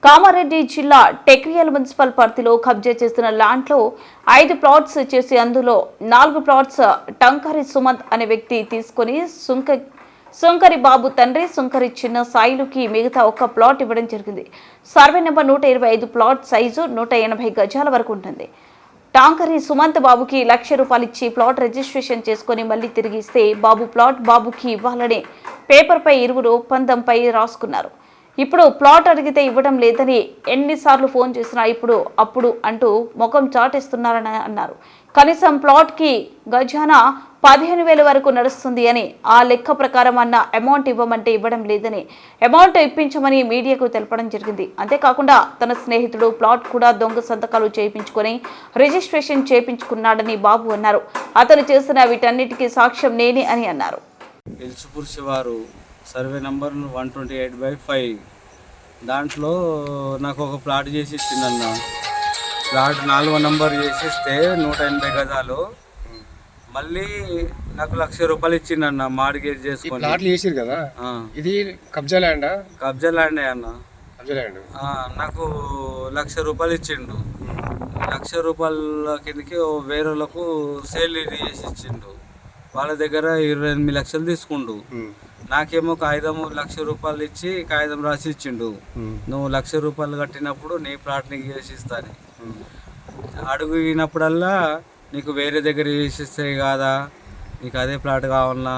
కామారెడ్డి జిల్లా టెక్రియల్ మున్సిపల్ పరిధిలో కబ్జా చేస్తున్న ల్యాండ్లో 5 ప్లాట్స్ చేసి అందులో 4 ప్లాట్స్ టంకరి సుమంత్ అనే వ్యక్తి తీసుకుని సుంకరి బాబు తండ్రి సుంకరి చిన్న సాయిలుకి మిగతా ఒక ప్లాట్ ఇవ్వడం జరిగింది. సర్వే నెంబర్ 125 ప్లాట్ సైజు 180 గజాల వరకు ఉంటుంది. టాంకరి సుమంత్ బాబుకి ₹1,00,000 ఇచ్చి ప్లాట్ రిజిస్ట్రేషన్ చేసుకుని మళ్లీ తిరిగి ఇస్తే బాబు ప్లాట్ బాబుకి ఇవ్వాలని పేపర్పై ఇరువురు ఒప్పందంపై రాసుకున్నారు. ఇప్పుడు ప్లాట్ అడిగితే ఇవ్వడం లేదని ఎన్నిసార్లు ఫోన్ చేసినా ఇప్పుడు అప్పుడు అంటూ ముఖం చాటేస్తున్నారని అన్నారు. కనీసం ప్లాట్కి గజానా 15,000 వరకు నడుస్తుంది అని ఆ లెక్క ప్రకారం అన్న అమౌంట్ ఇవ్వమంటే ఇవ్వడం లేదని అమౌంట్ ఇప్పించమని మీడియాకు తెలపడం జరిగింది. అంతేకాకుండా తన స్నేహితుడు ప్లాట్ కూడా దొంగ సంతకాలు చేయించుకొని రిజిస్ట్రేషన్ చేయించుకున్నాడని బాబు అన్నారు. అతను చేసిన వీటన్నిటికీ సాక్ష్యం నేనే అని అన్నారు. సర్వే నంబర్ 128/5 దాంట్లో నాకు ఒక ప్లాట్ చేసి ఇచ్చిందన్న. ప్లాట్ 4వ నంబర్ చేసిస్తే 180 గజాలు మళ్ళీ నాకు ₹1,00,000 ఇచ్చిందన్న మార్గేజ్ చేసుకొని. ప్లాట్లు చేసిరు కదా, ఇది కబ్జా ల్యాండ్? కబ్జా ల్యాండే అన్న. కబ్జా ల్యాండ్ నాకు ₹1,00,000 ఇచ్చిండు. ₹1,00,000 కిందకి వేరే వాళ్ళకు సేల్ చేసి ఇచ్చిండు. వాళ్ళ దగ్గర 28 లక్షలు తీసుకుండు. నాకేమో కాగితం ₹1,00,000 ఇచ్చి కాగితం రాసి ఇచ్చిండు. నువ్వు ₹1,00,000 కట్టినప్పుడు నీ ప్లాట్ నీకు చేసిస్తాను. అడిగినప్పుడల్లా నీకు వేరే దగ్గర చేసిస్తే కాదా, నీకు అదే ప్లాట్ కావాలన్నా,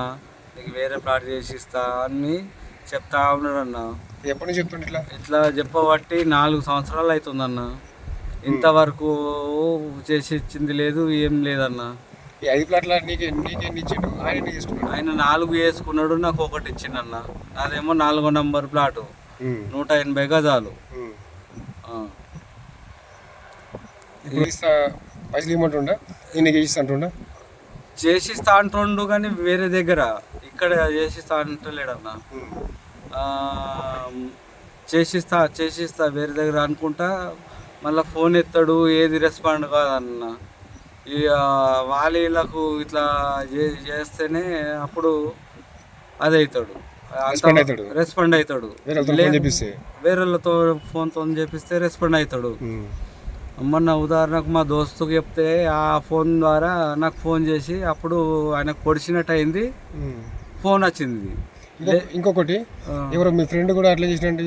నీకు వేరే ప్లాట్ చేసిస్తా అని చెప్తా ఉన్నాడు అన్న. ఎప్పటి నుంచి చెప్తుండే ఇట్లా చెప్పబట్టి 4 సంవత్సరాలు అవుతుందన్న. ఇంతవరకు చేసి ఇచ్చింది లేదు, ఏం లేదన్న. ఈ 5 ప్లాట్ల నీకెన్ని ఇచ్చిండు? ఆయన 4 వేసుకున్నాడు, నాకు 1 ఇచ్చిండన్న. అదేమో 4వ నంబర్ ప్లాటు 180 గజాలు. పైసలు ఇవ్వమంటుండా, నేను చేసిస్తా చేసిస్తా అంటుండు కానీ వేరే దగ్గర, ఇక్కడ చేసిస్తా అంటలేడన్న. చేసిస్తా వేరే దగ్గర అనుకుంటా మళ్ళీ ఫోన్ ఎత్తాడు, ఏది రెస్పాండ్ కాదన్న. ఇక వాళ్ళకు ఇట్లా చేస్తేనే అప్పుడు అది అవుతాడు, రెస్పాండ్ అవుతాడు. వేరే వాళ్ళతో ఫోన్తో చేపిస్తే రెస్పాండ్ అవుతాడు. మొన్న ఉదాహరణకు మా దోస్తుకు చెప్తే ఆ ఫోన్ ద్వారా నాకు ఫోన్ చేసి అప్పుడు ఆయన పొడిచినట్టు అయింది, ఫోన్ వచ్చింది. ఇంకొకటి, ఎవరో మీ ఫ్రెండ్ కూడా అట్లా చేసినట్టు,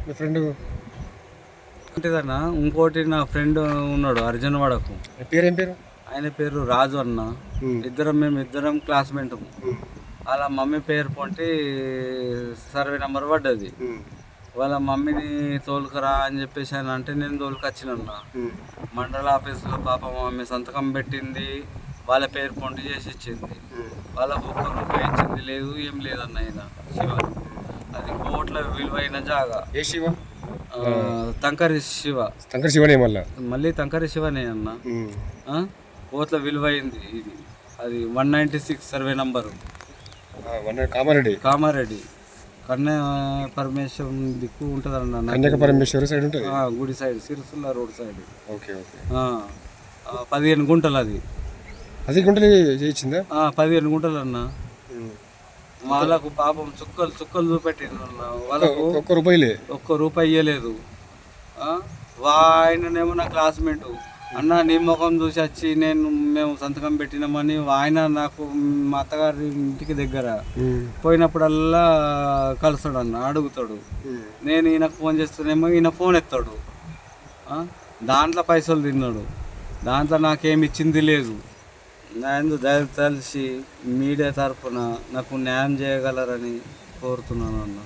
మీ ఫ్రెండ్ అంటేదన్న. ఇంకోటి నా ఫ్రెండ్ ఉన్నాడు అర్జున్ వాడకు. పేరేం పేరు? ఆయన పేరు రాజు అన్న. మేము ఇద్దరం క్లాస్మేట్. వాళ్ళ మమ్మీ పేరు పొంటి సర్వే నెంబర్ పడ్డది. వాళ్ళ మమ్మీని తోలుకరా అని చెప్పేసి ఆయన అంటే నేను తోలుకొచ్చినన్నా. మండల ఆఫీసులో పాప మమ్మీ సంతకం పెట్టింది, వాళ్ళ పేరు పొంటి చేసి ఇచ్చింది. వాళ్ళకు ₹1 ఇచ్చింది లేదు, ఏం లేదన్న. ఆయన శివ, అది కోట్ల విలువైన జాగా. ఏ శివ? తంకరి శివ. శివనే మళ్ళీ తంకరి శివనే అన్న. కోట్ల విలువైంది ఇది. అది 196 సర్వే నంబరు. కామారెడ్డి కన్యా పరమేశ్వరం దిక్కు ఉంటుంది అన్న. పరమేశ్వర సైడ్ ఉంటుంది, గుడి సైడ్, సిరిసిల్ల రోడ్ సైడ్. 15 గుంటలు అది. 10 గుంటలు చేయించిందా? 15 గుంటలు అన్న. వాళ్ళకు పాపం చుక్కలు చూపెట్టిండు. వాళ్ళకు ₹1 ఇవ్వలేదు. ఆయననేమో నా క్లాస్మేట్ అన్న, నీ ముఖం చూసి వచ్చి మేము సంతకం పెట్టినామని ఆయన నాకు మా అత్తగారి ఇంటికి దగ్గర పోయినప్పుడల్లా కలుస్తాడు అన్న, అడుగుతాడు. నేను ఈయనకు ఫోన్ చేస్తేనేమో ఈయన ఫోన్ ఎత్తాడు. దాంట్లో పైసలు తిన్నాడు, దాంట్లో నాకేమి ఇచ్చింది లేదు. నేను దయచేసి మీడియా తరఫున నాకు న్యాయం చేయగలరని కోరుతున్నాను అన్న.